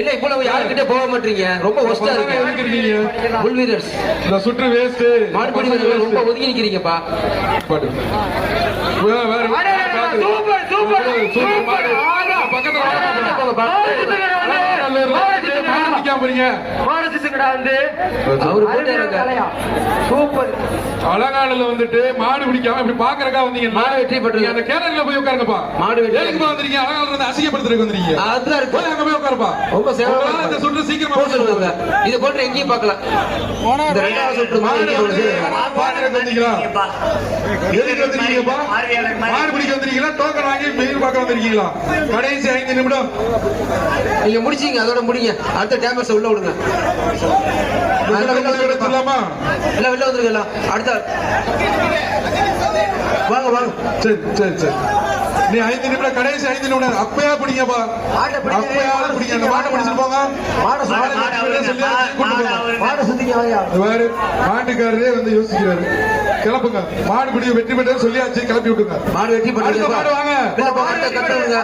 இல்ல இவ்வளவு யாருக்கிட்டே போக மாட்டீங்க, ரொம்ப ஒஸ்டா இருக்கு. புல் வீரர்ஸ் இந்த சுற்று வேஸ்ட். மாடுபிடி வீரர்கள் ரொம்ப ஒதுங்கி நிக்கிறீங்கப்பா. பாட்டு சூப்பர் சூப்பர் சூப்பர். பக்கத்துல அலங்காடுல வந்துட்டு மாடு பிடிக்காம இப்படி பாக்குறக்கா வந்தீங்க. மாடு வெற்றி பெற்று அந்த கேரளா போய் உட்காருங்கப்பா. மாடு வெற்றி வந்திருக்கீங்க. அலங்காடுல இருந்து அசிங்கப்படுத்துறதுக்கு வந்திருக்கீங்க. அதுதான் இருக்கு. அங்க போய் உட்காருப்பா. ரொம்ப சேவை. இந்த சுற்று சீக்கிரமா சொல்லுங்க. இது போன்ற எங்கேயும் பார்க்கலாம். இந்த ரெண்டாவது சுற்று மாடு பாக்குறதுக்கு வந்தீங்களா? எதுக்கு வந்திருக்கீங்கப்பா? மாடு பிடிக்க வந்திருக்கீங்களா? டோக்கன் வாங்கி மெயில் பார்க்க வந்திருக்கீங்களா? கடைசி 5 நிமிடம் நீங்க முடிச்சீங்க, அதோட முடிங்க. அடுத்த டேமஸ் உள்ள விடுங்க. சொல்லலாமா? இல்ல வெளில வந்துருங்க. அடுத்த வாங்க வாங்க. சரி சரி சரி. நீ 5 நிமிடம், கடைசி 5 நிமிடம் அப்பயா பிடிங்கப்பா. அப்பயா பிடிங்க. அந்த மாட்டை பிடிச்சிட்டு போங்க. மாட்டுக்காரரே வந்து யோசிக்கிறாரு. கிளப்புங்க. மாடு பிடி வெற்றி பெற்றது சொல்லியாச்சு, கிளப்பி விட்டுங்க. மாடு வெற்றி பெற்றது. மாடு வாங்க. கட்டுங்க.